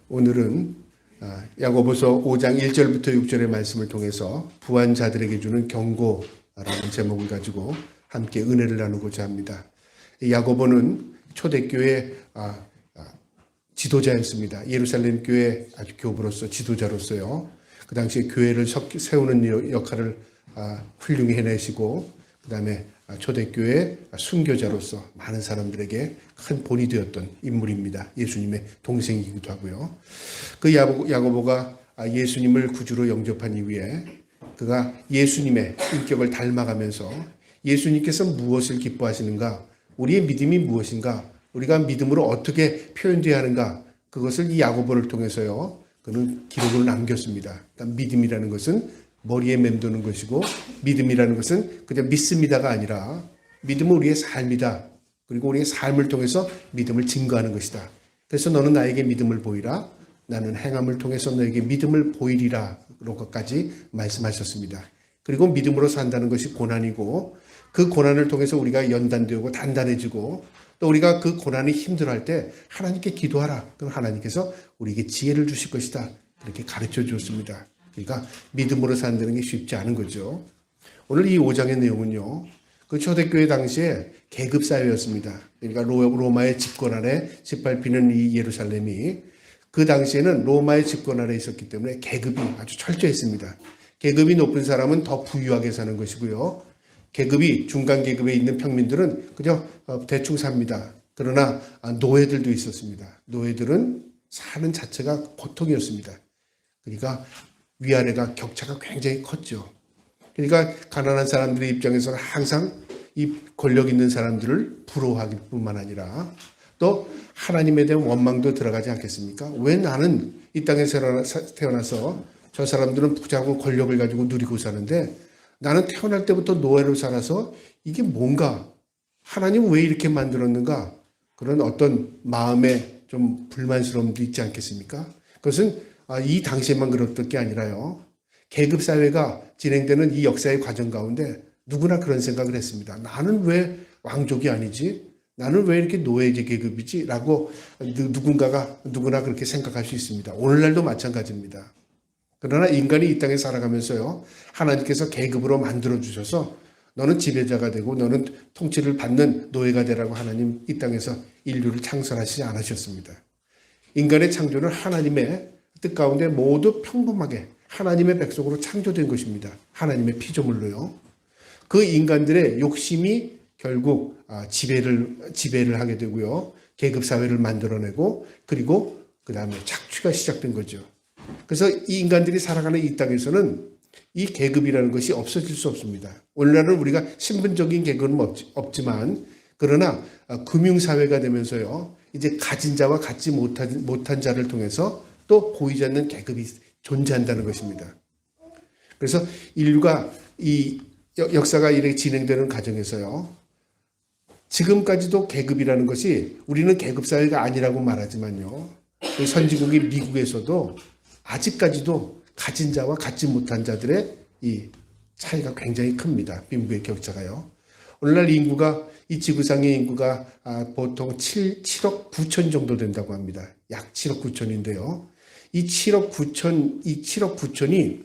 오늘은 야고보서 5장 1절부터 6절의 말씀을 통해서 부한 자들에게 주는 경고라는 제목을 가지고 함께 은혜를 나누고자 합니다. 야고보는 초대교회 지도자였습니다. 예루살렘 교회 아주 교부로서 지도자로서요. 그 당시에 교회를 세우는 역할을 훌륭히 해내시고 그 다음에 초대교회 순교자로서 많은 사람들에게 큰 본이 되었던 인물입니다. 예수님의 동생이기도 하고요. 그 야고보가 예수님을 구주로 영접한 이후에 그가 예수님의 인격을 닮아가면서 예수님께서 무엇을 기뻐하시는가, 우리의 믿음이 무엇인가, 우리가 믿음으로 어떻게 표현되어야 하는가, 그것을 이 야고보를 통해서요, 그는 기록을 남겼습니다. 그러니까 믿음이라는 것은 머리에 맴도는 것이고, 믿음이라는 것은 그냥 믿습니다가 아니라 믿음은 우리의 삶이다. 그리고 우리의 삶을 통해서 믿음을 증거하는 것이다. 그래서 너는 나에게 믿음을 보이라. 나는 행함을 통해서 너에게 믿음을 보이리라. 그런것까지 말씀하셨습니다. 그리고 믿음으로 산다는 것이 고난이고, 그 고난을 통해서 우리가 연단되고 단단해지고, 또 우리가 그 고난이 힘들어할 때 하나님께 기도하라. 그럼 하나님께서 우리에게 지혜를 주실 것이다. 그렇게 가르쳐 주었습니다. 그러니까 믿음으로 산다는 게 쉽지 않은 거죠. 오늘 이 5장의 내용은요, 그 초대교회 당시에 계급사회였습니다. 그러니까 로마의 집권 아래 짓밟히는 이 예루살렘이 그 당시에는 로마의 집권 아래 있었기 때문에 계급이 아주 철저했습니다. 계급이 높은 사람은 더 부유하게 사는 것이고요. 계급이 중간 계급에 있는 평민들은 그냥 대충 삽니다. 그러나 노예들도 있었습니다. 노예들은 사는 자체가 고통이었습니다. 그러니까 위아래가 격차가 굉장히 컸죠. 그러니까 가난한 사람들의 입장에서는 항상 이 권력 있는 사람들을 부러워하길 뿐만 아니라 또 하나님에 대한 원망도 들어가지 않겠습니까? 왜 나는 이 땅에 태어나서 저 사람들은 부자고 권력을 가지고 누리고 사는데 나는 태어날 때부터 노예로 살아서 이게 뭔가, 하나님은 왜 이렇게 만들었는가, 그런 어떤 마음에 좀 불만스러움도 있지 않겠습니까? 그것은 이 당시에만 그랬던 게 아니라요, 계급사회가 진행되는 이 역사의 과정 가운데 누구나 그런 생각을 했습니다. 나는 왜 왕족이 아니지? 나는 왜 이렇게 노예제 계급이지? 라고 누구나 그렇게 생각할 수 있습니다. 오늘날도 마찬가지입니다. 그러나 인간이 이 땅에 살아가면서요, 하나님께서 계급으로 만들어주셔서 너는 지배자가 되고 너는 통치를 받는 노예가 되라고 하나님 이 땅에서 인류를 창설하시지 않으셨습니다. 인간의 창조는 하나님의 뜻 가운데 모두 평범하게 하나님의 백성으로 창조된 것입니다. 하나님의 피조물로요. 그 인간들의 욕심이 결국 지배를 하게 되고요. 계급사회를 만들어내고, 그리고 그 다음에 착취가 시작된 거죠. 그래서 이 인간들이 살아가는 이 땅에서는 이 계급이라는 것이 없어질 수 없습니다. 오늘날은 우리가 신분적인 계급은 없지만, 그러나 금융사회가 되면서요, 이제 가진 자와 갖지 못한 자를 통해서 또 보이지 않는 계급이 존재한다는 것입니다. 그래서 인류가 이 역사가 이렇게 진행되는 과정에서요, 지금까지도 계급이라는 것이, 우리는 계급사회가 아니라고 말하지만요, 선진국인 미국에서도 아직까지도 가진 자와 갖지 못한 자들의 이 차이가 굉장히 큽니다. 빈부의 격차가요. 오늘날 인구가, 이 지구상의 인구가 보통 7억 9천 정도 된다고 합니다. 약 7억 9천인데요. 이 7억 9천이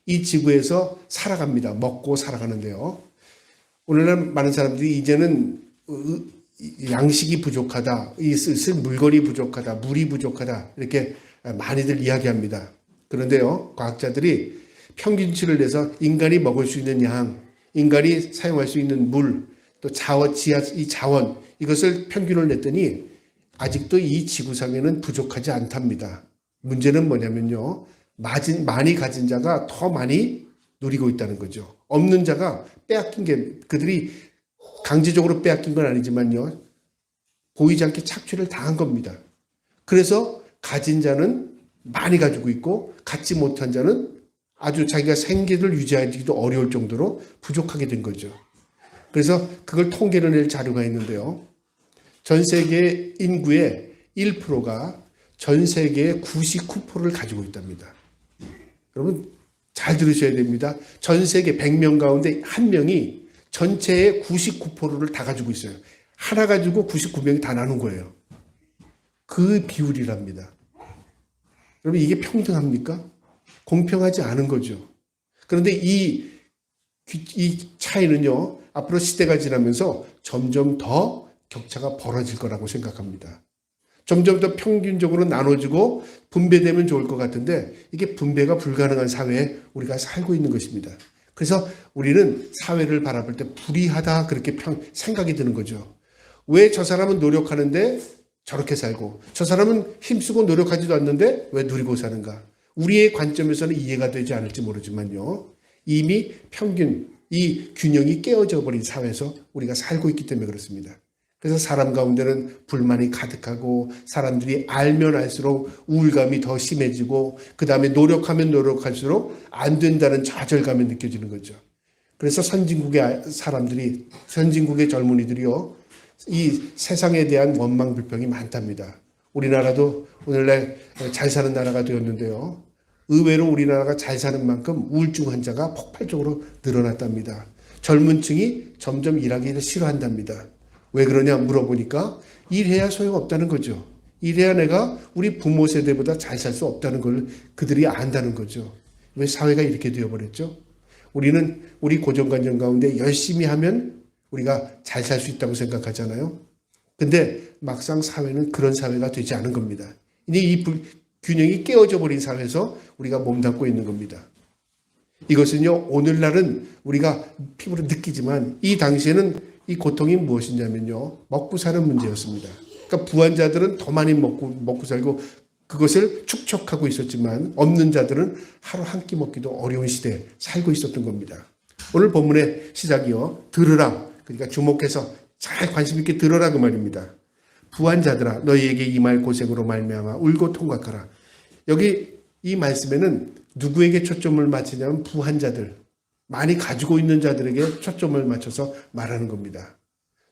이 지구에서 살아갑니다. 먹고 살아가는데요. 오늘날 많은 사람들이 이제는 양식이 부족하다, 쓸 물건이 부족하다, 물이 부족하다, 이렇게 많이들 이야기합니다. 그런데요, 과학자들이 평균치를 내서 인간이 먹을 수 있는 양, 인간이 사용할 수 있는 물, 또 이 자원, 이것을 평균을 냈더니 아직도 이 지구상에는 부족하지 않답니다. 문제는 뭐냐면요, 많이 가진 자가 더 많이 누리고 있다는 거죠. 없는 자가 빼앗긴 게, 그들이 강제적으로 빼앗긴 건 아니지만요, 보이지 않게 착취를 당한 겁니다. 그래서 가진 자는 많이 가지고 있고 갖지 못한 자는 아주 자기가 생계를 유지하기도 어려울 정도로 부족하게 된 거죠. 그래서 그걸 통계를 낼 자료가 있는데요, 전 세계 인구의 1%가 전 세계의 99%를 가지고 있답니다. 여러분 잘 들으셔야 됩니다. 전 세계 100명 가운데 한 명이 전체의 99%를 다 가지고 있어요. 하나 가지고 99명이 다 나눈 거예요. 그 비율이랍니다. 여러분, 이게 평등합니까? 공평하지 않은 거죠. 그런데 이 차이는요, 앞으로 시대가 지나면서 점점 더 격차가 벌어질 거라고 생각합니다. 점점 더 평균적으로 나눠지고 분배되면 좋을 것 같은데 이게 분배가 불가능한 사회에 우리가 살고 있는 것입니다. 그래서 우리는 사회를 바라볼 때 불의하다 그렇게 생각이 드는 거죠. 왜 저 사람은 노력하는데 저렇게 살고 저 사람은 힘쓰고 노력하지도 않는데 왜 누리고 사는가? 우리의 관점에서는 이해가 되지 않을지 모르지만요. 이미 평균, 이 균형이 깨어져 버린 사회에서 우리가 살고 있기 때문에 그렇습니다. 그래서 사람 가운데는 불만이 가득하고 사람들이 알면 알수록 우울감이 더 심해지고 그 다음에 노력하면 노력할수록 안 된다는 좌절감이 느껴지는 거죠. 그래서 선진국의 사람들이, 선진국의 젊은이들이요, 이 세상에 대한 원망 불평이 많답니다. 우리나라도 오늘날 잘 사는 나라가 되었는데요. 의외로 우리나라가 잘 사는 만큼 우울증 환자가 폭발적으로 늘어났답니다. 젊은 층이 점점 일하기를 싫어한답니다. 왜 그러냐 물어보니까 일해야 소용없다는 거죠. 일해야 내가 우리 부모 세대보다 잘 살 수 없다는 걸 그들이 안다는 거죠. 왜 사회가 이렇게 되어버렸죠? 우리는 우리 고정관념 가운데 열심히 하면 우리가 잘 살 수 있다고 생각하잖아요. 근데 막상 사회는 그런 사회가 되지 않은 겁니다. 이제 이 균형이 깨어져 버린 사회에서 우리가 몸담고 있는 겁니다. 이것은요, 오늘날은 우리가 피부로 느끼지만 이 당시에는 이 고통이 무엇이냐면요, 먹고 사는 문제였습니다. 그러니까 부한자들은 더 많이 먹고 살고 그것을 축적하고 있었지만 없는 자들은 하루 한 끼 먹기도 어려운 시대에 살고 있었던 겁니다. 오늘 본문의 시작이요, 들으라. 그러니까 주목해서 잘 관심 있게 들으라 그 말입니다. 부한자들아 너희에게 이 말 고생으로 말미암아 울고 통곡하라. 여기 이 말씀에는 누구에게 초점을 맞추냐면 부한자들, 많이 가지고 있는 자들에게 초점을 맞춰서 말하는 겁니다.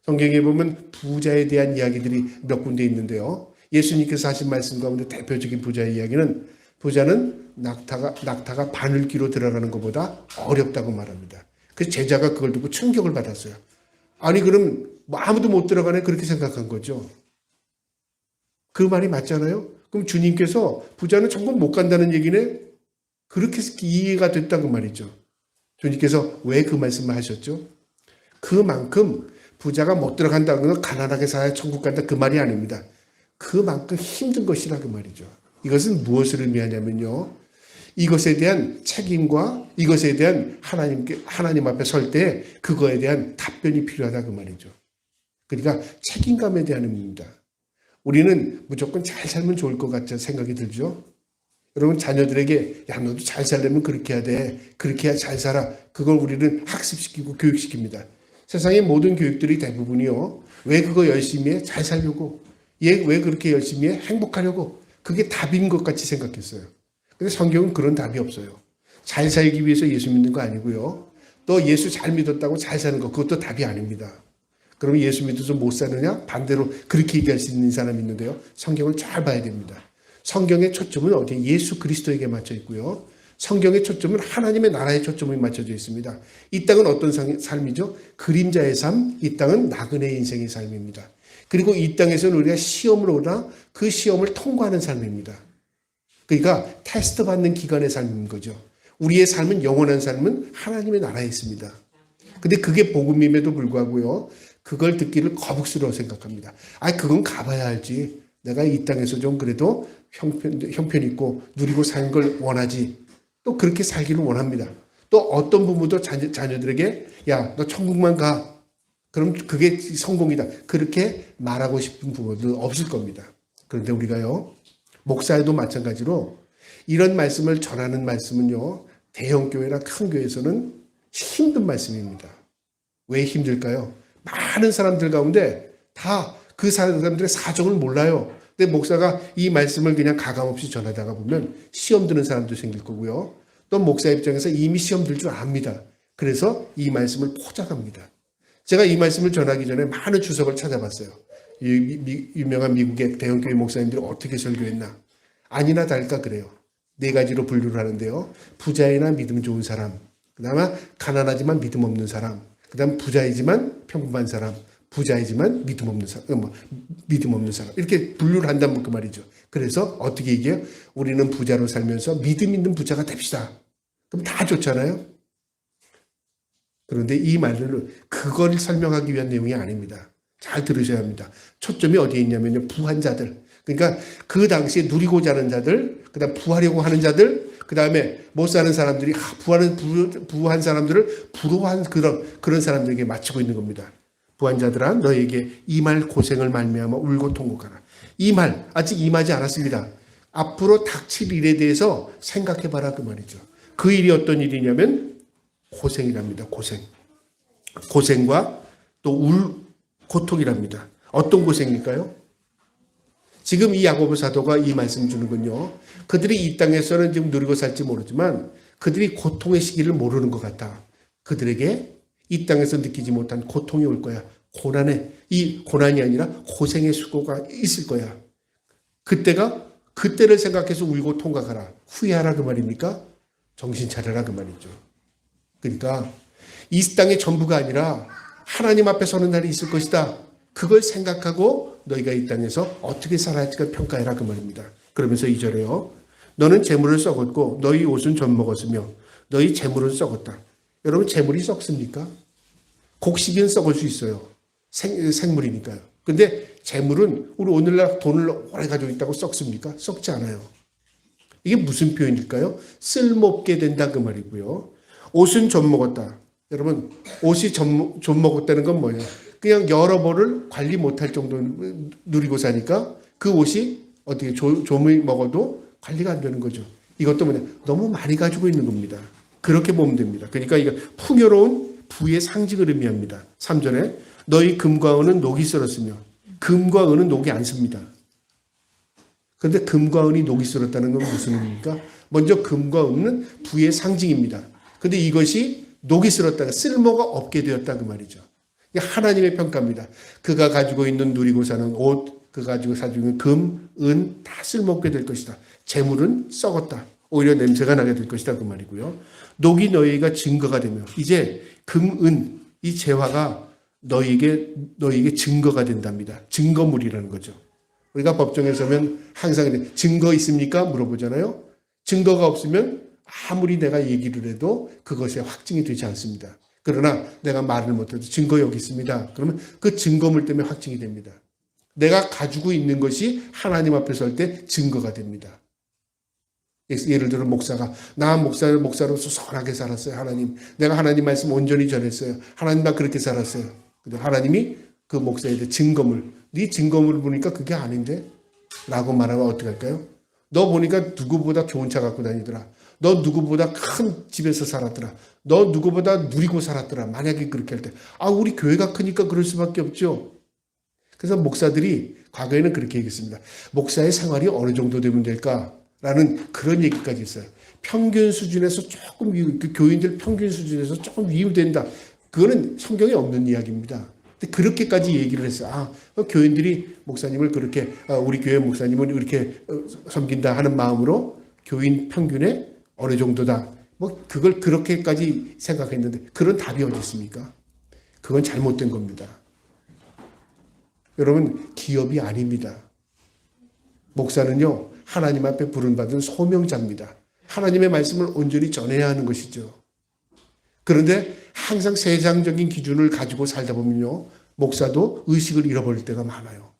성경에 보면 부자에 대한 이야기들이 몇 군데 있는데요. 예수님께서 하신 말씀 가운데 대표적인 부자의 이야기는 부자는 낙타가 바늘귀로 들어가는 것보다 어렵다고 말합니다. 그래서 제자가 그걸 듣고 충격을 받았어요. 아니 그럼 아무도 못 들어가네 그렇게 생각한 거죠. 그 말이 맞잖아요. 그럼 주님께서 부자는 천국 못 간다는 얘기네? 그렇게 이해가 됐다고 말이죠. 주님께서 왜 그 말씀을 하셨죠? 그만큼 부자가 못 들어간다는 건 가난하게 살아야 천국 간다 그 말이 아닙니다. 그만큼 힘든 것이라 그 말이죠. 이것은 무엇을 의미하냐면요, 이것에 대한 책임과 이것에 대한 하나님 앞에 설 때 그거에 대한 답변이 필요하다 그 말이죠. 그러니까 책임감에 대한 의미입니다. 우리는 무조건 잘 살면 좋을 것 같은 생각이 들죠. 여러분 자녀들에게 야 너도 잘 살려면 그렇게 해야 돼. 그렇게 해야 잘 살아. 그걸 우리는 학습시키고 교육시킵니다. 세상의 모든 교육들이 대부분이요. 왜 그거 열심히 해? 잘 살려고. 얘 왜 그렇게 열심히 해? 행복하려고. 그게 답인 것 같이 생각했어요. 근데 성경은 그런 답이 없어요. 잘 살기 위해서 예수 믿는 거 아니고요. 또 예수 잘 믿었다고 잘 사는 거 그것도 답이 아닙니다. 그러면 예수 믿어서 못 사느냐? 반대로 그렇게 얘기할 수 있는 사람이 있는데요. 성경을 잘 봐야 됩니다. 성경의 초점은 어디에? 예수 그리스도에게 맞춰 있고요. 성경의 초점은 하나님의 나라에 초점이 맞춰져 있습니다. 이 땅은 어떤 삶이죠? 그림자의 삶, 이 땅은 나그네의 인생의 삶입니다. 그리고 이 땅에서는 우리가 시험을 오나 그 시험을 통과하는 삶입니다. 그러니까 테스트 받는 기간의 삶인 거죠. 우리의 삶은 영원한 삶은 하나님의 나라에 있습니다. 근데 그게 복음임에도 불구하고요. 그걸 듣기를 거북스러워 생각합니다. 그건 가봐야 알지. 내가 이 땅에서 좀 그래도 형편 있고 누리고 사는 걸 원하지. 또 그렇게 살기를 원합니다. 또 어떤 부모도 자녀들에게 야, 너 천국만 가. 그럼 그게 성공이다. 그렇게 말하고 싶은 부모도 없을 겁니다. 그런데 우리가요, 목사에도 마찬가지로 이런 말씀을 전하는 말씀은요, 대형 교회나 큰 교회에서는 힘든 말씀입니다. 왜 힘들까요? 많은 사람들 가운데 다 그 사람들의 사정을 몰라요. 근데 목사가 이 말씀을 그냥 가감없이 전하다가 보면 시험 드는 사람도 생길 거고요. 또 목사 입장에서 이미 시험 들 줄 압니다. 그래서 이 말씀을 포장합니다. 제가 이 말씀을 전하기 전에 많은 주석을 찾아봤어요. 유명한 미국의 대형교회 목사님들이 어떻게 설교했나. 아니나 다를까 그래요. 4가지로 분류를 하는데요. 부자이나 믿음 좋은 사람, 그 다음에 가난하지만 믿음 없는 사람, 그 다음 부자이지만 평범한 사람, 부자이지만 믿음 없는 사람, 믿음 없는 사람. 이렇게 분류를 한다면 그 말이죠. 그래서 어떻게 얘기해요? 우리는 부자로 살면서 믿음 있는 부자가 됩시다. 그럼 다 좋잖아요? 그런데 이 말들은 그걸 설명하기 위한 내용이 아닙니다. 잘 들으셔야 합니다. 초점이 어디에 있냐면요. 부한 자들. 그러니까 그 당시에 누리고자 하는 자들, 그 다음 부하려고 하는 자들, 그 다음에 못 사는 사람들이 부한 사람들을 부러워한 그런 사람들에게 맞추고 있는 겁니다. 부한 자들아 너에게 이 말 고생을 말미암아 울고 통곡하라. 이 말 아직 임하지 않았습니다. 앞으로 닥칠 일에 대해서 생각해봐라 그 말이죠. 그 일이 어떤 일이냐면 고생이랍니다. 고생과 또 고통이랍니다. 어떤 고생일까요? 지금 이 야고보 사도가 이 말씀 주는군요. 그들이 이 땅에서는 지금 누리고 살지 모르지만 그들이 고통의 시기를 모르는 것 같아. 그들에게 이 땅에서 느끼지 못한 고통이 올 거야. 이 고난이 아니라 고생의 수고가 있을 거야. 그때를 생각해서 울고 통각하라. 후회하라 그 말입니까? 정신 차려라 그 말이죠. 그러니까 이 땅의 전부가 아니라 하나님 앞에 서는 날이 있을 것이다. 그걸 생각하고 너희가 이 땅에서 어떻게 살아야 할지를 평가해라 그 말입니다. 그러면서 2절에요. 너는 재물을 썩었고 너희 옷은 젖먹었으며 너희 재물은 썩었다. 여러분 재물이 썩습니까? 곡식은 썩을 수 있어요. 생물이니까요. 근데 재물은 우리 오늘날 돈을 오래 가지고 있다고 썩습니까? 썩지 않아요. 이게 무슨 표현일까요? 쓸모없게 된다 그 말이고요. 옷은 젖먹었다. 여러분 옷이 젖먹었다는 건 뭐예요? 그냥 여러 벌을 관리 못할 정도 누리고 사니까 그 옷이 어떻게 좀을 먹어도 관리가 안 되는 거죠. 이것도 뭐냐? 너무 많이 가지고 있는 겁니다. 그렇게 보면 됩니다. 그러니까 이거 풍요로운 부의 상징을 의미합니다. 3절에 너희 금과 은은 녹이 쓸었으며 금과 은은 녹이 안 씁니다. 그런데 금과 은이 녹이 쓸었다는 건 무슨 의미입니까? 먼저 금과 은은 부의 상징입니다. 그런데 이것이 녹이 쓸었다가 쓸모가 없게 되었다 그 말이죠. 하나님의 평가입니다. 그가 가지고 있는 누리고 사는 옷, 그가 가지고 있는 금, 은 다 쓸모없게 될 것이다. 재물은 썩었다. 오히려 냄새가 나게 될 것이다 그 말이고요. 녹이 너희가 증거가 되며 이제 금, 은 이 재화가 너희에게 증거가 된답니다. 증거물이라는 거죠. 우리가 법정에 서면 항상 증거 있습니까? 물어보잖아요. 증거가 없으면 아무리 내가 얘기를 해도 그것에 확증이 되지 않습니다. 그러나 내가 말을 못해도 증거 여기 있습니다. 그러면 그 증거물 때문에 확증이 됩니다. 내가 가지고 있는 것이 하나님 앞에 설 때 증거가 됩니다. 예를 들어 목사가 나 목사로서 선하게 살았어요. 하나님 내가 하나님 말씀 온전히 전했어요. 하나님 나 그렇게 살았어요. 근데 하나님이 그 목사에 대해 증거물 네 증거물을 보니까 그게 아닌데? 라고 말하면 어떻게 할까요? 너 보니까 누구보다 좋은 차 갖고 다니더라. 너 누구보다 큰 집에서 살았더라. 너 누구보다 누리고 살았더라. 만약에 그렇게 할 때 우리 교회가 크니까 그럴 수밖에 없죠. 그래서 목사들이 과거에는 그렇게 얘기했습니다. 목사의 생활이 어느 정도 되면 될까라는 그런 얘기까지 있어요. 평균 수준에서 조금 교인들 평균 수준에서 조금 위임된다. 그거는 성경에 없는 이야기입니다. 근데 그렇게까지 얘기를 했어요. 교인들이 목사님을 그렇게 우리 교회 목사님은 이렇게 섬긴다 하는 마음으로 교인 평균에 어느 정도다. 그걸 그렇게까지 생각했는데 그런 답이 어디 있습니까? 그건 잘못된 겁니다. 여러분 기업이 아닙니다. 목사는요 하나님 앞에 부름받은 소명자입니다. 하나님의 말씀을 온전히 전해야 하는 것이죠. 그런데 항상 세상적인 기준을 가지고 살다 보면요 목사도 의식을 잃어버릴 때가 많아요.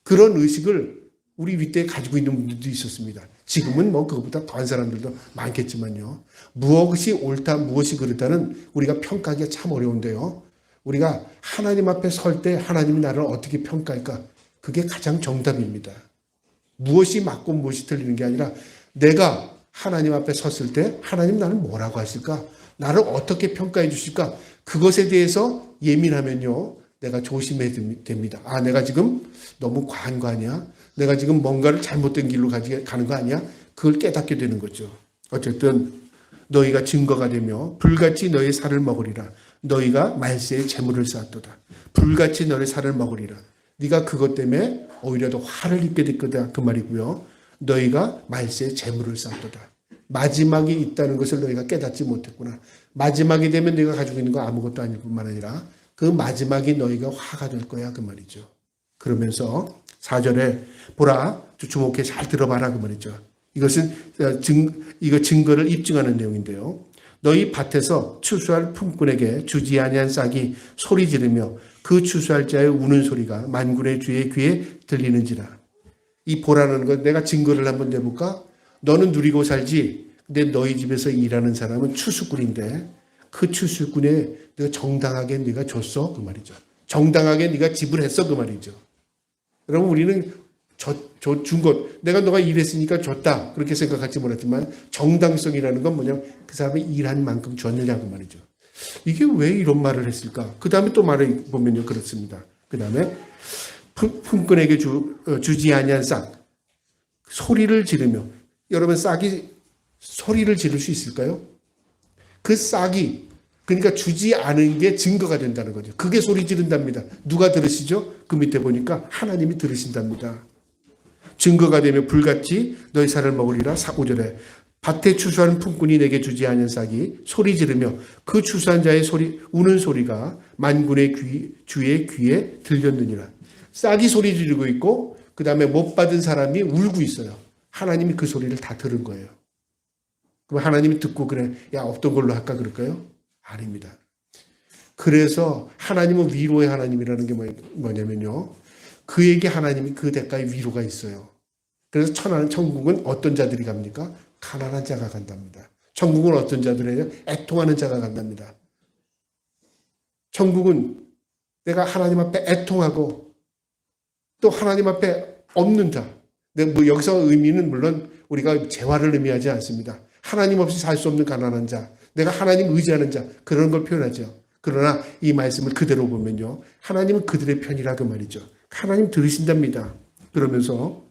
그런 의식을 우리 윗대에 가지고 있는 분들도 있었습니다. 지금은 그것보다 더한 사람들도 많겠지만요. 무엇이 옳다 무엇이 그렇다는 우리가 평가하기가 참 어려운데요. 우리가 하나님 앞에 설 때 하나님이 나를 어떻게 평가할까? 그게 가장 정답입니다. 무엇이 맞고 무엇이 틀리는 게 아니라 내가 하나님 앞에 섰을 때 하나님 나를 뭐라고 하실까? 나를 어떻게 평가해 주실까? 그것에 대해서 예민하면요. 내가 조심해야 됩니다. 내가 지금 너무 과한 거 아니야? 내가 지금 뭔가를 잘못된 길로 가는 거 아니야? 그걸 깨닫게 되는 거죠. 어쨌든 너희가 증거가 되며 불같이 너희 살을 먹으리라. 너희가 말세에 재물을 쌓았도다. 불같이 너희 살을 먹으리라. 네가 그것 때문에 오히려 더 화를 입게 될 거다. 그 말이고요. 너희가 말세에 재물을 쌓았도다. 마지막이 있다는 것을 너희가 깨닫지 못했구나. 마지막이 되면 네가 가지고 있는 거 아무것도 아닐 뿐만 아니라 그 마지막이 너희가 화가 될 거야 그 말이죠. 그러면서 4절에 보라, 주목해 잘 들어봐라 그 말이죠. 이것은 이거 증거를 입증하는 내용인데요. 너희 밭에서 추수할 품꾼에게 주지 아니한 싹이 소리 지르며 그 추수할 자의 우는 소리가 만군의 주의 귀에 들리는지라. 이 보라는 것 내가 증거를 한번 내볼까? 너는 누리고 살지. 근데 너희 집에서 일하는 사람은 추수꾼인데 그 추수꾼에 네가 정당하게 네가 줬어 그 말이죠. 정당하게 네가 지불했어 그 말이죠. 여러분 우리는 준 것, 내가 너가 일했으니까 줬다 그렇게 생각할지 몰랐지만 정당성이라는 건 뭐냐면 그 사람이 일한 만큼 줬느냐 그 말이죠. 이게 왜 이런 말을 했을까? 그 다음에 또 말을 보면요 그렇습니다. 그 다음에 품꾼에게 주지 아니한 싹 소리를 지르며, 여러분 싹이 소리를 지를 수 있을까요? 그 싹이 그러니까 주지 않은 게 증거가 된다는 거죠. 그게 소리 지른답니다. 누가 들으시죠? 그 밑에 보니까 하나님이 들으신답니다. 증거가 되면 불같이 너희 살을 먹으리라. 5절에 밭에 추수하는 품꾼이 내게 주지 않은 싹이 소리 지르며 그 추수한 자의 소리 우는 소리가 만군의 주의 귀에 들렸느니라. 싹이 소리 지르고 있고 그 다음에 못 받은 사람이 울고 있어요. 하나님이 그 소리를 다 들은 거예요. 그럼 하나님이 듣고 그래 야 없던 걸로 할까 그럴까요? 아닙니다. 그래서 하나님은 위로의 하나님이라는 게 뭐냐면요. 그에게 하나님이 그 대가의 위로가 있어요. 그래서 천국은 어떤 자들이 갑니까? 가난한 자가 간답니다. 천국은 어떤 자들이에요? 애통하는 자가 간답니다. 천국은 내가 하나님 앞에 애통하고 또 하나님 앞에 없는 자. 뭐 여기서 의미는 물론 우리가 재화를 의미하지 않습니다. 하나님 없이 살 수 없는 가난한 자. 내가 하나님 의지하는 자. 그런 걸 표현하죠. 그러나 이 말씀을 그대로 보면요. 하나님은 그들의 편이라 그 말이죠. 하나님 들으신답니다. 그러면서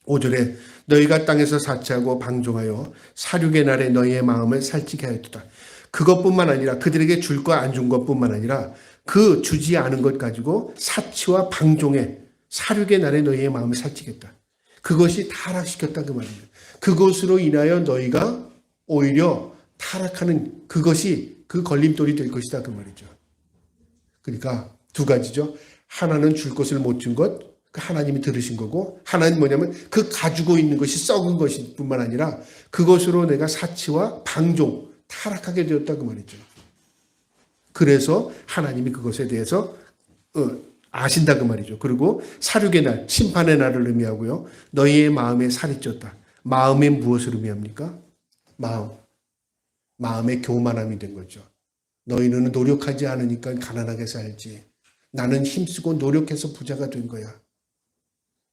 5절에 너희가 땅에서 사치하고 방종하여 사륙의 날에 너희의 마음을 살찌게 하였도다. 그것뿐만 아니라 그들에게 줄 거 안 준 것뿐만 아니라 그 주지 않은 것 가지고 사치와 방종에 사륙의 날에 너희의 마음을 살찌겠다. 그것이 타락시켰다 그 말입니다. 그것으로 인하여 너희가 오히려 타락하는 그것이 그 걸림돌이 될 것이다 그 말이죠. 그러니까 두 가지죠. 하나는 줄 것을 못 준 것, 하나님이 들으신 거고, 하나는 뭐냐면 그 가지고 있는 것이 썩은 것일 뿐만 아니라 그것으로 내가 사치와 방종, 타락하게 되었다 그 말이죠. 그래서 하나님이 그것에 대해서 아신다 그 말이죠. 그리고 사륙의 날, 심판의 날을 의미하고요. 너희의 마음에 살이 쪘다. 마음에 무엇을 의미합니까? 마음의 교만함이 된 거죠. 너희는 노력하지 않으니까 가난하게 살지. 나는 힘쓰고 노력해서 부자가 된 거야.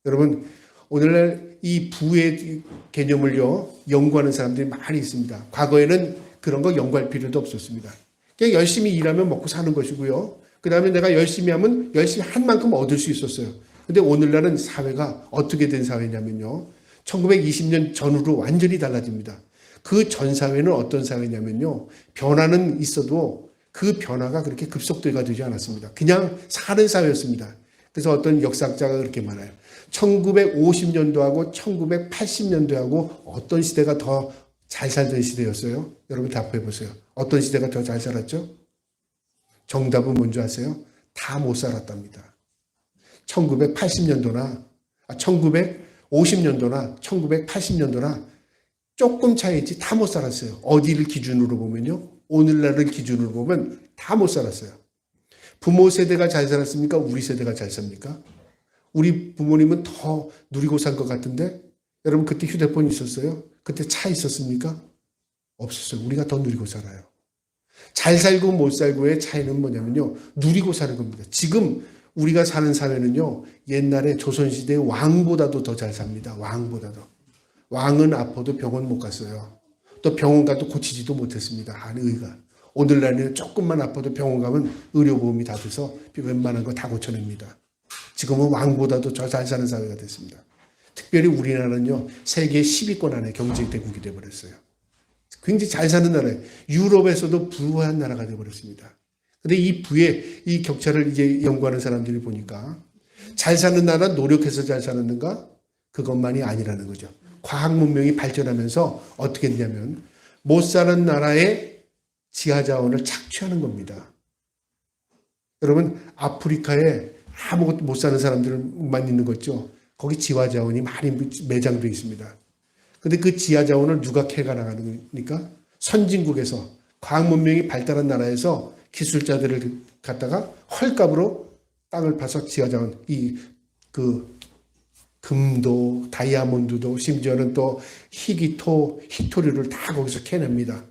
여러분 오늘날 이 부의 개념을요 연구하는 사람들이 많이 있습니다. 과거에는 그런 거 연구할 필요도 없었습니다. 그냥 열심히 일하면 먹고 사는 것이고요. 그 다음에 내가 열심히 하면 열심히 한 만큼 얻을 수 있었어요. 근데 오늘날은 사회가 어떻게 된 사회냐면요. 1920년 전후로 완전히 달라집니다. 그 전 사회는 어떤 사회냐면요. 변화는 있어도 그 변화가 그렇게 급속도가 되지 않았습니다. 그냥 사는 사회였습니다. 그래서 어떤 역사학자가 그렇게 말해요. 1950년도하고 1980년도하고 어떤 시대가 더 잘 살던 시대였어요? 여러분 답해 보세요. 어떤 시대가 더 잘 살았죠? 정답은 뭔지 아세요? 다 못 살았답니다. 1980년도나 1950년도나 1980년도나 조금 차이지 다 못 살았어요. 어디를 기준으로 보면요. 오늘날을 기준으로 보면 다 못 살았어요. 부모 세대가 잘 살았습니까? 우리 세대가 잘 삽니까? 우리 부모님은 더 누리고 산 것 같은데 여러분 그때 휴대폰 있었어요? 그때 차 있었습니까? 없었어요. 우리가 더 누리고 살아요. 잘 살고 못 살고의 차이는 뭐냐면요. 누리고 사는 겁니다. 지금 우리가 사는 사회는요. 옛날에 조선시대의 왕보다도 더 잘 삽니다. 왕보다도. 왕은 아파도 병원 못 갔어요. 또 병원 가도 고치지도 못했습니다. 의가. 오늘날에는 조금만 아파도 병원 가면 의료보험이 다 돼서 웬만한 거 다 고쳐냅니다. 지금은 왕보다도 더 잘 사는 사회가 됐습니다. 특별히 우리나라는요. 세계 10위권 안에 경제대국이 되어버렸어요. 굉장히 잘 사는 나라예요. 유럽에서도 부유한 나라가 되어버렸습니다. 근데 이 부의 이 격차를 이제 연구하는 사람들이 보니까 잘 사는 나라 노력해서 잘 사는가? 그것만이 아니라는 거죠. 과학 문명이 발전하면서 어떻게 했냐면 못 사는 나라의 지하 자원을 착취하는 겁니다. 여러분 아프리카에 아무것도 못 사는 사람들만 있는 거죠. 거기 지하자원이 많이 매장되어 있습니다. 근데 그 지하자원을 누가 캐가 나가는 겁니까? 선진국에서 과학 문명이 발달한 나라에서 기술자들을 갖다가 헐값으로 땅을 파서 지하자원 그 금도 다이아몬드도 심지어는 또 희귀토 희토류를 다 거기서 캐냅니다.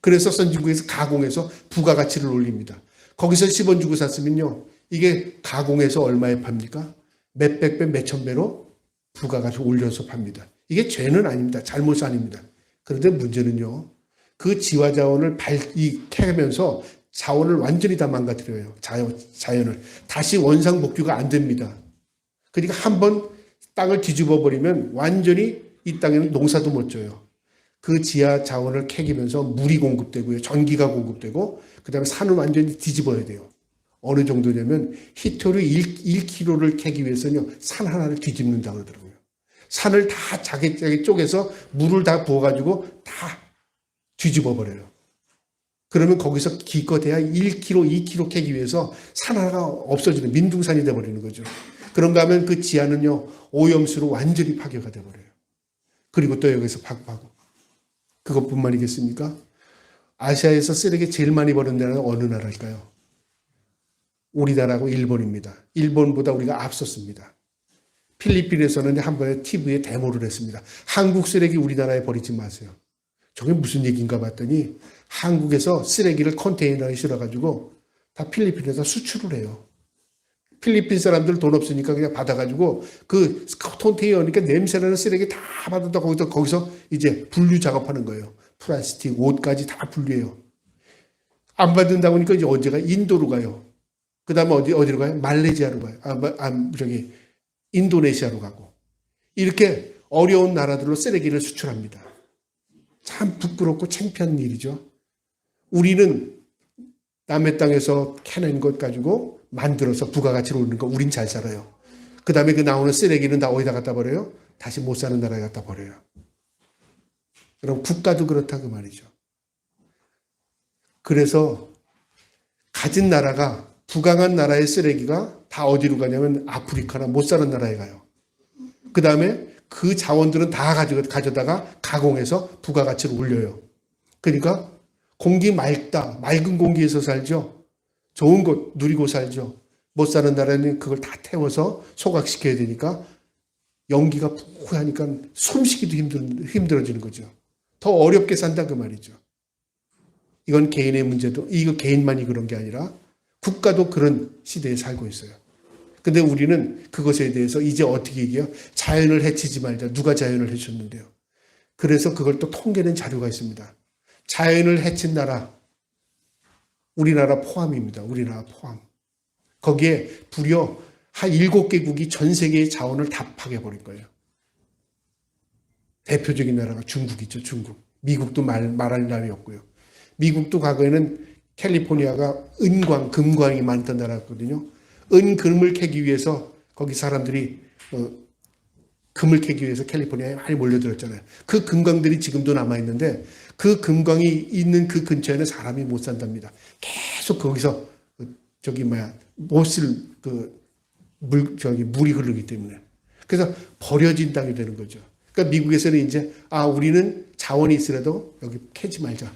그래서 선진국에서 가공해서 부가가치를 올립니다. 거기서 10원 주고 샀으면요 이게 가공해서 얼마에 팝니까? 몇백 배 몇천 배로 부가가치 올려서 팝니다. 이게 죄는 아닙니다. 잘못은 아닙니다. 그런데 문제는요 그 지하자원을 캐면서 자원을 완전히 다 망가뜨려요. 자연을. 다시 원상복귀가 안 됩니다. 그러니까 한번 땅을 뒤집어 버리면 완전히 이 땅에는 농사도 못 져요. 그 지하 자원을 캐기면서 물이 공급되고요. 전기가 공급되고 그다음에 산은 완전히 뒤집어야 돼요. 어느 정도냐면 히토류 1kg를 캐기 위해서는요. 산 하나를 뒤집는다 그러더라고요. 산을 다 자기 쪼개서 물을 다 부어가지고 다 뒤집어 버려요. 그러면 거기서 기껏해야 1kg, 2kg 캐기 위해서 산 하나가 없어지는 민둥산이 돼버리는 거죠. 그런가 하면 그 지하는요, 오염수로 완전히 파괴가 돼버려요. 그리고 또 여기서 파고. 그것뿐만이겠습니까? 아시아에서 쓰레기 제일 많이 버는 나라는 어느 나라일까요? 우리나라하고 일본입니다. 일본보다 우리가 앞섰습니다. 필리핀에서는 한 번에 TV에 데모를 했습니다. 한국 쓰레기 우리나라에 버리지 마세요. 저게 무슨 얘기인가 봤더니 한국에서 쓰레기를 컨테이너에 실어가지고 다 필리핀에서 수출을 해요. 필리핀 사람들 돈 없으니까 그냥 받아가지고 그 컨테이너니까 냄새나는 쓰레기 다 받아다 거기서 이제 분류 작업하는 거예요. 플라스틱, 옷까지 다 분류해요. 안 받는다고 하니까 이제 언제가 인도로 가요. 그 다음에 어디로 가요? 말레이시아로 가요. 인도네시아로 가고. 이렇게 어려운 나라들로 쓰레기를 수출합니다. 참 부끄럽고 창피한 일이죠. 우리는 남의 땅에서 캐낸 것 가지고 만들어서 부가가치를 올리는 거 우린 잘 살아요. 그 다음에 그 나오는 쓰레기는 다 어디다 갖다 버려요? 다시 못 사는 나라에 갖다 버려요. 여러분 국가도 그렇다 그 말이죠. 그래서 가진 나라가 부강한 나라의 쓰레기가 다 어디로 가냐면 아프리카나 못 사는 나라에 가요. 그 다음에 그 자원들은 다 가져다가 가공해서 부가가치를 올려요. 그러니까 공기 맑다. 맑은 공기에서 살죠. 좋은 곳 누리고 살죠. 못 사는 나라는 그걸 다 태워서 소각시켜야 되니까 연기가 푸하니까 숨쉬기도 힘들어지는 거죠. 더 어렵게 산다 그 말이죠. 이건 개인의 문제도 이거 개인만이 그런 게 아니라 국가도 그런 시대에 살고 있어요. 근데 우리는 그것에 대해서 이제 어떻게 얘기해요? 자연을 해치지 말자. 누가 자연을 해쳤는데요? 그래서 그걸 또 통계낸 자료가 있습니다. 자연을 해친 나라, 우리나라 포함입니다. 우리나라 포함. 거기에 무려 한 7개국이 전 세계의 자원을 다 파괴해버린 거예요. 대표적인 나라가 중국이죠. 중국. 미국도 말할 나위 없고요. 미국도 과거에는 캘리포니아가 은광, 금광이 많던 나라였거든요. 금을 캐기 위해서 거기 사람들이 금을 캐기 위해서 캘리포니아에 많이 몰려들었잖아요. 그 금광들이 지금도 남아있는데 그 금광이 있는 그 근처에는 사람이 못 산답니다. 계속 거기서 물이 흐르기 때문에. 그래서 버려진 땅이 되는 거죠. 그러니까 미국에서는 이제 우리는 자원이 있으라도 여기 캐지 말자.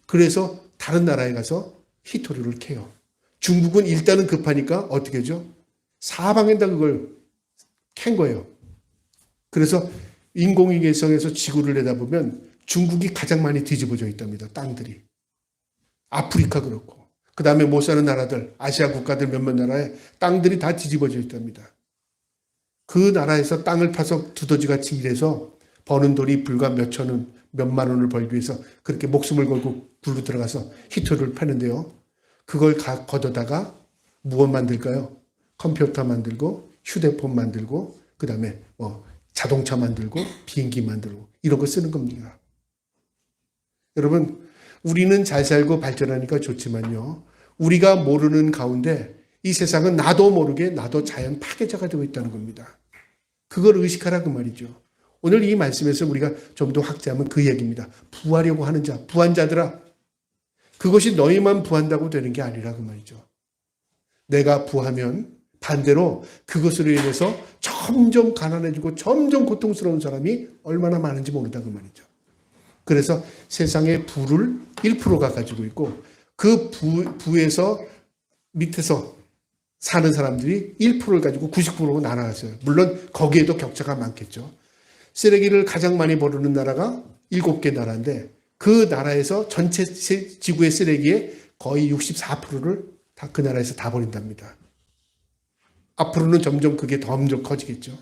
그래서 다른 나라에 가서 히토류를 캐요. 중국은 일단은 급하니까 어떻게 하죠? 사방에다 그걸 캔 거예요. 그래서 인공위성에서 지구를 내다보면 중국이 가장 많이 뒤집어져 있답니다. 땅들이. 아프리카 그렇고. 그 다음에 못 사는 나라들, 아시아 국가들 몇몇 나라에 땅들이 다 뒤집어져 있답니다. 그 나라에서 땅을 파서 두더지같이 일해서 버는 돈이 불과 몇천 원, 몇만 원을 벌기 위해서 그렇게 목숨을 걸고 굴로 들어가서 히토류를 파는데요. 그걸 걷어다가 무엇 만들까요? 컴퓨터 만들고 휴대폰 만들고 그 다음에 자동차 만들고 비행기 만들고 이런 거 쓰는 겁니다. 여러분 우리는 잘 살고 발전하니까 좋지만요. 우리가 모르는 가운데 이 세상은 나도 모르게 나도 자연 파괴자가 되고 있다는 겁니다. 그걸 의식하라 그 말이죠. 오늘 이 말씀에서 우리가 좀 더 확대하면 그 얘기입니다. 부하려고 하는 자, 부한 자들아. 그것이 너희만 부한다고 되는 게 아니라 그 말이죠. 내가 부하면 반대로 그것으로 인해서 점점 가난해지고 점점 고통스러운 사람이 얼마나 많은지 모른다 그 말이죠. 그래서 세상의 부를 1%가 가지고 있고 그 부에서 밑에서 사는 사람들이 1%를 가지고 90%로 나눠갔어요. 물론 거기에도 격차가 많겠죠. 쓰레기를 가장 많이 버리는 나라가 7개 나라인데 그 나라에서 전체 지구의 쓰레기의 거의 64%를 다 그 나라에서 다 버린답니다. 앞으로는 점점 그게 점점 커지겠죠.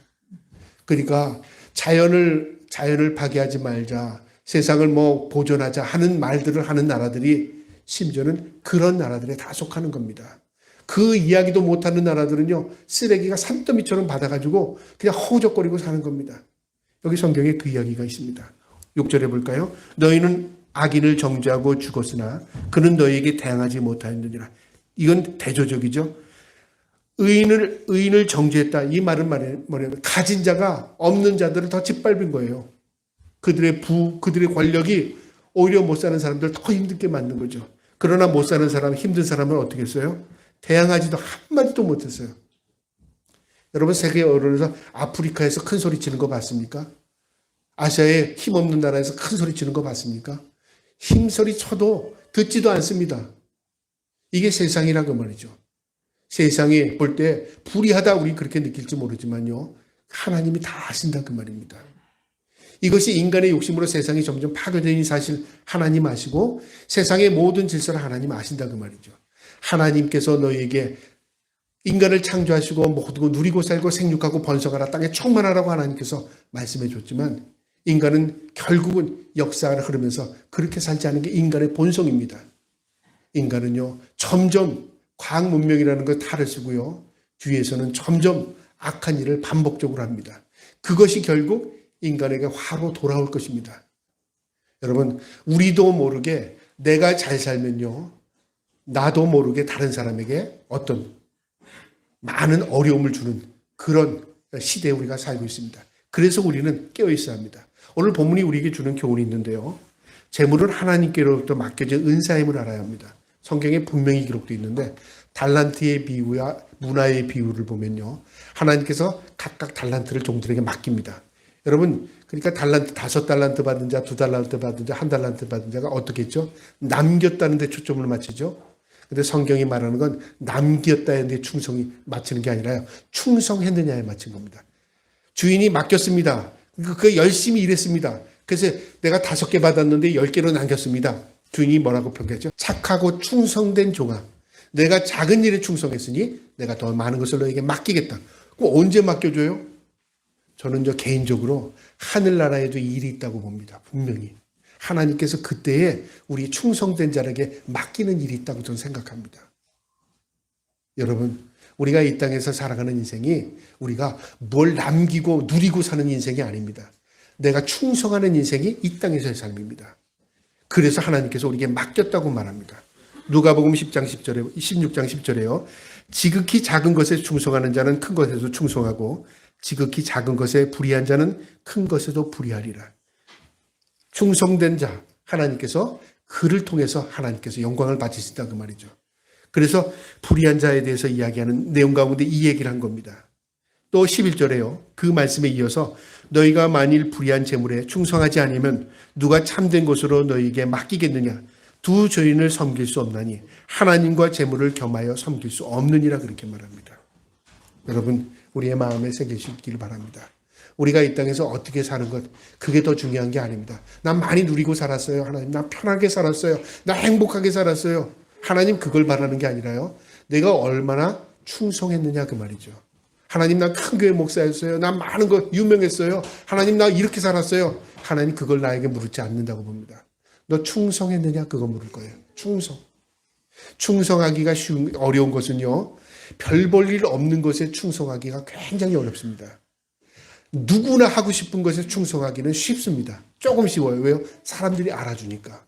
그러니까 자연을 파괴하지 말자, 세상을 보존하자 하는 말들을 하는 나라들이 심지어는 그런 나라들에 다 속하는 겁니다. 그 이야기도 못하는 나라들은요, 쓰레기가 산더미처럼 받아가지고 그냥 허우적거리고 사는 겁니다. 여기 성경에 그 이야기가 있습니다. 6절에 볼까요? 너희는 악인을 정죄하고 죽었으나 그는 너희에게 대항하지 못하였느니라. 이건 대조적이죠. 의인을 정죄했다. 이 말은 뭐냐면 가진 자가 없는 자들을 더 짓밟은 거예요. 그들의 그들의 권력이 오히려 못 사는 사람들을 더 힘들게 만든 거죠. 그러나 못 사는 사람, 힘든 사람은 어떻게 했어요? 대항하지도 한마디도 못했어요. 여러분 세계 언론에서 아프리카에서 큰 소리 치는 거 봤습니까? 아시아의 힘없는 나라에서 큰 소리 치는 거 봤습니까? 힘소리 쳐도 듣지도 않습니다. 이게 세상이라고 말이죠. 세상이 볼 때 불의하다 우리 그렇게 느낄지 모르지만요. 하나님이 다 아신다 그 말입니다. 이것이 인간의 욕심으로 세상이 점점 파괴되는 사실 하나님 아시고 세상의 모든 질서를 하나님 아신다 그 말이죠. 하나님께서 너희에게 인간을 창조하시고 모든 거 누리고 살고 생육하고 번성하라 땅에 충만하라고 하나님께서 말씀해 줬지만 인간은 결국은 역사를 흐르면서 그렇게 살지 않은 게 인간의 본성입니다. 인간은요 점점 과학 문명이라는 걸 탈을 쓰고요 뒤에서는 점점 악한 일을 반복적으로 합니다. 그것이 결국 인간에게 화로 돌아올 것입니다. 여러분 우리도 모르게 내가 잘 살면요 나도 모르게 다른 사람에게 어떤 많은 어려움을 주는 그런 시대에 우리가 살고 있습니다. 그래서 우리는 깨어 있어야 합니다. 오늘 본문이 우리에게 주는 교훈이 있는데요. 재물은 하나님께로부터 맡겨진 은사임을 알아야 합니다. 성경에 분명히 기록되어 있는데 달란트의 비유와 문화의 비유를 보면요. 하나님께서 각각 달란트를 종들에게 맡깁니다. 여러분 그러니까 달란트 5달란트 받은 자, 2달란트 받은 자, 1달란트 받은 자가 어떻게 했죠? 남겼다는 데 초점을 맞추죠. 근데 성경이 말하는 건 남겼다는 데 충성이 맞추는 게 아니라요. 충성했느냐에 맞춘 겁니다. 주인이 맡겼습니다. 그 열심히 일했습니다. 그래서 내가 5개 받았는데 10개로 남겼습니다. 주인이 뭐라고 평가했죠? 착하고 충성된 종아. 내가 작은 일에 충성했으니 내가 더 많은 것을 너에게 맡기겠다. 그거 언제 맡겨줘요? 저는 개인적으로 하늘나라에도 일이 있다고 봅니다. 분명히. 하나님께서 그때에 우리 충성된 자에게 맡기는 일이 있다고 저는 생각합니다. 여러분, 우리가 이 땅에서 살아가는 인생이 우리가 뭘 남기고 누리고 사는 인생이 아닙니다. 내가 충성하는 인생이 이 땅에서의 삶입니다. 그래서 하나님께서 우리에게 맡겼다고 말합니다. 누가복음 16장 10절에요. 지극히 작은 것에 충성하는 자는 큰 것에도 충성하고 지극히 작은 것에 불의한 자는 큰 것에도 불의하리라. 충성된 자, 하나님께서 그를 통해서 하나님께서 영광을 받으신다 그 말이죠. 그래서 불의한 자에 대해서 이야기하는 내용 가운데 이 얘기를 한 겁니다. 또 11절에요. 그 말씀에 이어서 너희가 만일 불의한 재물에 충성하지 않으면 누가 참된 것으로 너희에게 맡기겠느냐. 두 주인을 섬길 수 없나니 하나님과 재물을 겸하여 섬길 수 없느니라 그렇게 말합니다. 여러분 우리의 마음에 새기시기를 바랍니다. 우리가 이 땅에서 어떻게 사는 것 그게 더 중요한 게 아닙니다. 난 많이 누리고 살았어요. 하나님 난 편하게 살았어요. 나 행복하게 살았어요. 하나님 그걸 바라는 게 아니라요. 내가 얼마나 충성했느냐 그 말이죠. 하나님 난 큰 교회 목사였어요. 난 많은 거 유명했어요. 하나님 나 이렇게 살았어요. 하나님 그걸 나에게 물지 않는다고 봅니다. 너 충성했느냐 그거 물을 거예요. 충성하기가 어려운 것은요. 별 볼 일 없는 것에 충성하기가 굉장히 어렵습니다. 누구나 하고 싶은 것에 충성하기는 쉽습니다. 조금 쉬워요. 왜요? 사람들이 알아주니까.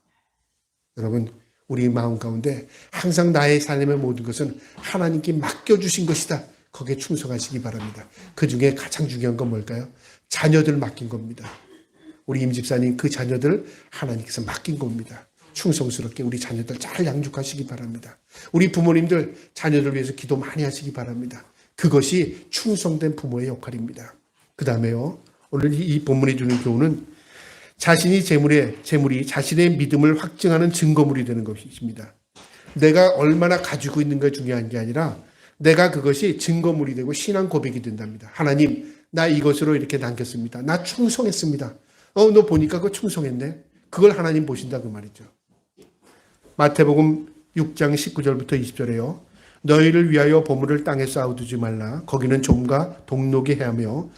여러분 우리 마음 가운데 항상 나의 삶의 모든 것은 하나님께 맡겨주신 것이다. 거기에 충성하시기 바랍니다. 그중에 가장 중요한 건 뭘까요? 자녀들 맡긴 겁니다. 우리 임 집사님 그 자녀들 하나님께서 맡긴 겁니다. 충성스럽게 우리 자녀들 잘 양육하시기 바랍니다. 우리 부모님들 자녀들 위해서 기도 많이 하시기 바랍니다. 그것이 충성된 부모의 역할입니다. 그 다음에요, 오늘 이 본문이 주는 교훈은 자신이 재물이 자신의 믿음을 확증하는 증거물이 되는 것입니다. 내가 얼마나 가지고 있는 게 중요한 게 아니라 내가 그것이 증거물이 되고 신앙 고백이 된답니다. 하나님, 나 이것으로 이렇게 남겼습니다. 나 충성했습니다. 너 보니까 그거 충성했네. 그걸 하나님 보신다 그 말이죠. 마태복음 6장 19절부터 20절에요. 너희를 위하여 보물을 땅에 쌓아두지 말라. 거기는 좀과 동록이 해하며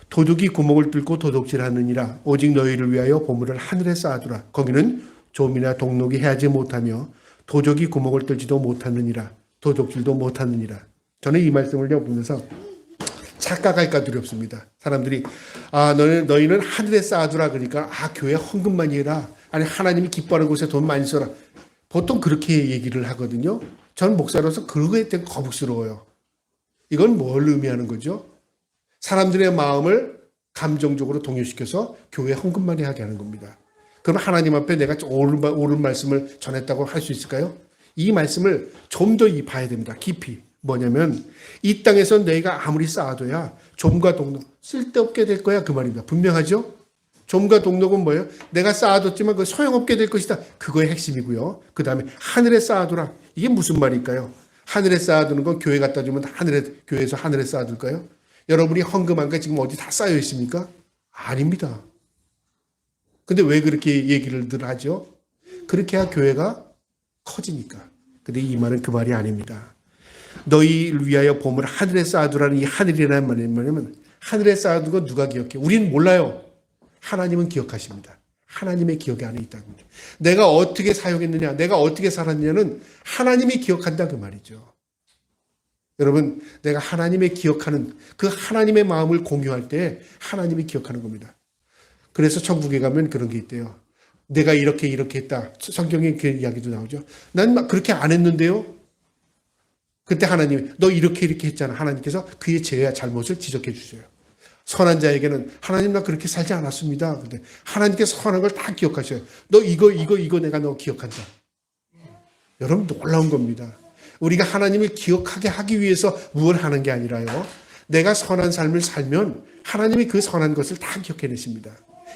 도둑이 구멍을 뚫고 도둑질하느니라. 오직 너희를 위하여 보물을 하늘에 쌓아두라. 거기는 좀이나 동록이 해하지 못하며 도적이 구멍을 뚫지도 못하느니라. 도둑질도 못하느니라. 저는 이 말씀을 보면서 착각할까 두렵습니다. 사람들이 너희는 하늘에 쌓아두라 그러니까 교회 헌금만이 해라. 아니 하나님이 기뻐하는 곳에 돈 많이 써라. 보통 그렇게 얘기를 하거든요. 저는 목사로서 그거에 대해 거북스러워요. 이건 뭘 의미하는 거죠? 사람들의 마음을 감정적으로 동요시켜서 교회 헌금만이 하게 하는 겁니다. 그럼 하나님 앞에 내가 옳은 말씀을 전했다고 할 수 있을까요? 이 말씀을 좀 더 봐야 됩니다. 깊이. 뭐냐면 이 땅에서 내가 아무리 쌓아둬야 좀과 동록 쓸데없게 될 거야 그 말입니다. 분명하죠? 좀과 동록은 뭐예요? 내가 쌓아뒀지만 그 소용없게 될 것이다. 그거의 핵심이고요. 그 다음에 하늘에 쌓아두라. 이게 무슨 말일까요? 하늘에 쌓아두는 건 교회 갖다 주면 교회에서 하늘에 쌓아둘까요? 여러분이 헌금한 게 지금 어디 다 쌓여 있습니까? 아닙니다. 근데 왜 그렇게 얘기를 늘 하죠? 그렇게 해야 교회가 커지니까. 근데 이 말은 그 말이 아닙니다. 너희를 위하여 보물을 하늘에 쌓아두라는 이 하늘이라는 말이 뭐냐면 하늘에 쌓아둔 건 누가 기억해? 우리는 몰라요. 하나님은 기억하십니다. 하나님의 기억이 안에 있다는 거죠. 내가 어떻게 사용했느냐, 내가 어떻게 살았느냐는 하나님이 기억한다 그 말이죠. 여러분, 내가 하나님의 기억하는 그 하나님의 마음을 공유할 때 하나님이 기억하는 겁니다. 그래서 천국에 가면 그런 게 있대요. 내가 이렇게 했다. 성경에 그 이야기도 나오죠. 난 막 그렇게 안 했는데요. 그때 하나님, 너 이렇게 했잖아. 하나님께서 그의 죄와 잘못을 지적해 주세요. 선한 자에게는 하나님 나 그렇게 살지 않았습니다. 근데 하나님께서 선한 걸 다 기억하셔요. 너 이거 내가 너 기억한다. 여러분 놀라운 겁니다. 우리가 하나님을 기억하게 하기 위해서 무엇을 하는 게 아니라요. 내가 선한 삶을 살면 하나님이 그 선한 것을 다 기억해내십니다.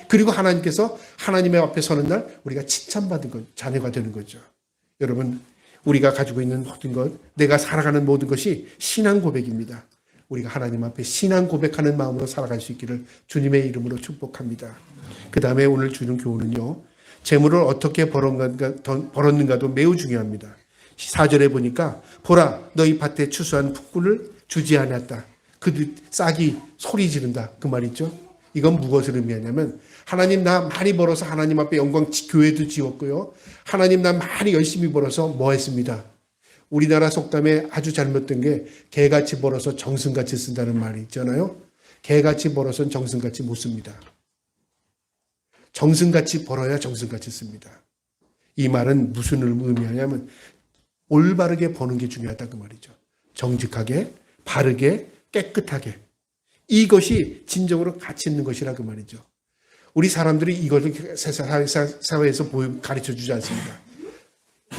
그리고 하나님께서 하나님의 앞에 서는 날 우리가 칭찬받은 것, 자녀가 되는 거죠. 여러분, 우리가 가지고 있는 모든 것, 내가 살아가는 모든 것이 신앙 고백입니다. 우리가 하나님 앞에 신앙 고백하는 마음으로 살아갈 수 있기를 주님의 이름으로 축복합니다. 그 다음에 오늘 주는 교훈은요. 재물을 어떻게 벌었는가도 매우 중요합니다. 4절에 보니까 보라 너희 밭에 추수한 품꾼을 주지 않았다. 그 싹이 소리 지른다. 그 말 있죠. 이건 무엇을 의미하냐면 하나님 나 많이 벌어서 하나님 앞에 영광 교회도 지었고요. 하나님 나 많이 열심히 벌어서 뭐 했습니다. 우리나라 속담에 아주 잘못된 게 개같이 벌어서 정승같이 쓴다는 말이 있잖아요. 개같이 벌어서는 정승같이 못 씁니다. 정승같이 벌어야 정승같이 씁니다. 이 말은 무슨 의미하냐면 올바르게 버는 게 중요하다 그 말이죠. 정직하게, 바르게, 깨끗하게. 이것이 진정으로 가치 있는 것이라 그 말이죠. 우리 사람들이 이것을 사회에서 가르쳐 주지 않습니다.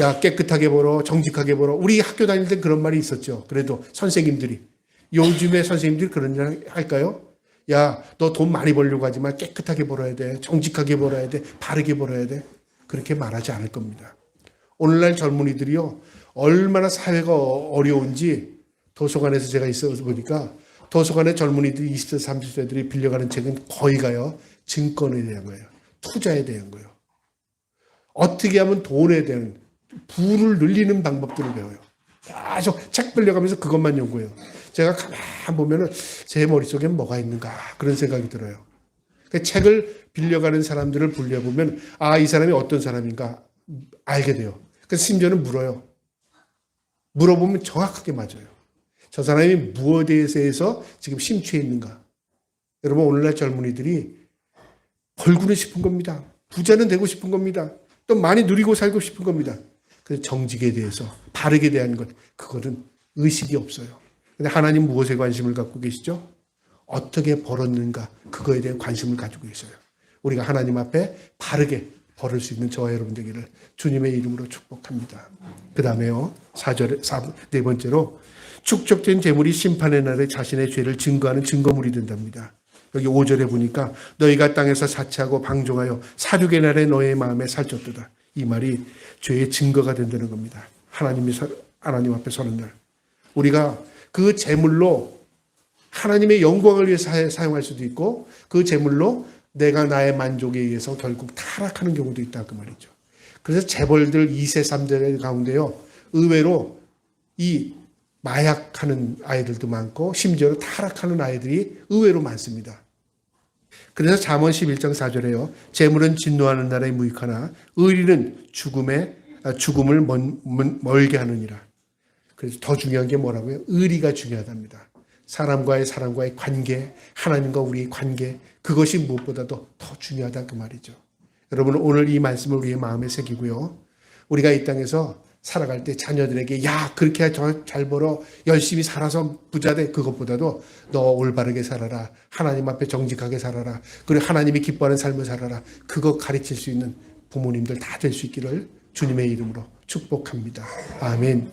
야, 깨끗하게 벌어, 정직하게 벌어. 우리 학교 다닐 때 그런 말이 있었죠. 그래도 선생님들이. 요즘에 선생님들이 그런 일 할까요? 야, 너 돈 많이 벌려고 하지 마. 깨끗하게 벌어야 돼. 정직하게 벌어야 돼. 바르게 벌어야 돼. 그렇게 말하지 않을 겁니다. 오늘날 젊은이들이요. 얼마나 사회가 어려운지 도서관에서 제가 있어서 보니까 도서관에 젊은이들이 20세, 30세들이 빌려가는 책은 거의 가요. 증권에 대한 거예요. 투자에 대한 거예요. 어떻게 하면 돈에 대한 부를 늘리는 방법들을 배워요. 계속 책 빌려가면서 그것만 연구해요. 제가 가만 보면은 제 머릿속에 뭐가 있는가 그런 생각이 들어요. 그 책을 빌려가는 사람들을 불려보면 이 사람이 어떤 사람인가 알게 돼요. 그래서 심지어는 물어요. 물어보면 정확하게 맞아요. 저 사람이 무엇에 대해서 지금 심취해 있는가. 여러분 오늘날 젊은이들이 벌고는 싶은 겁니다. 부자는 되고 싶은 겁니다. 또 많이 누리고 살고 싶은 겁니다. 그래서 정직에 대해서 바르게 대한 것 그거는 의식이 없어요. 근데 하나님 무엇에 관심을 갖고 계시죠? 어떻게 벌었는가 그거에 대한 관심을 가지고 계셔요. 우리가 하나님 앞에 바르게 걸을 수 있는 저와 여러분 되기를 주님의 이름으로 축복합니다. 그 다음에요. 4네 번째로 축적된 재물이 심판의 날에 자신의 죄를 증거하는 증거물이 된답니다. 여기 5절에 보니까 너희가 땅에서 사치하고 방종하여 사륙의 날에 너의 마음에 살쪘도다. 이 말이 죄의 증거가 된다는 겁니다. 하나님 앞에 서는 날. 우리가 그 재물로 하나님의 영광을 위해서 사용할 수도 있고 그 재물로 내가 나의 만족에 의해서 결국 타락하는 경우도 있다 그 말이죠. 그래서 재벌들 2세 3세 가운데요. 의외로 이 마약하는 아이들도 많고 심지어 타락하는 아이들이 의외로 많습니다. 그래서 잠언 11장 4절에요. 재물은 진노하는 날에 무익하나 의리는 죽음을 멀게 하느니라. 그래서 더 중요한 게 뭐라고요? 의리가 중요하답니다. 사람과의 관계, 하나님과 우리의 관계, 그것이 무엇보다도 더 중요하다 그 말이죠. 여러분 오늘 이 말씀을 우리의 마음에 새기고요. 우리가 이 땅에서 살아갈 때 자녀들에게 야 그렇게 잘 벌어 열심히 살아서 부자 돼 그것보다도 너 올바르게 살아라. 하나님 앞에 정직하게 살아라. 그리고 하나님이 기뻐하는 삶을 살아라. 그거 가르칠 수 있는 부모님들 다 될 수 있기를 주님의 이름으로 축복합니다. 아멘.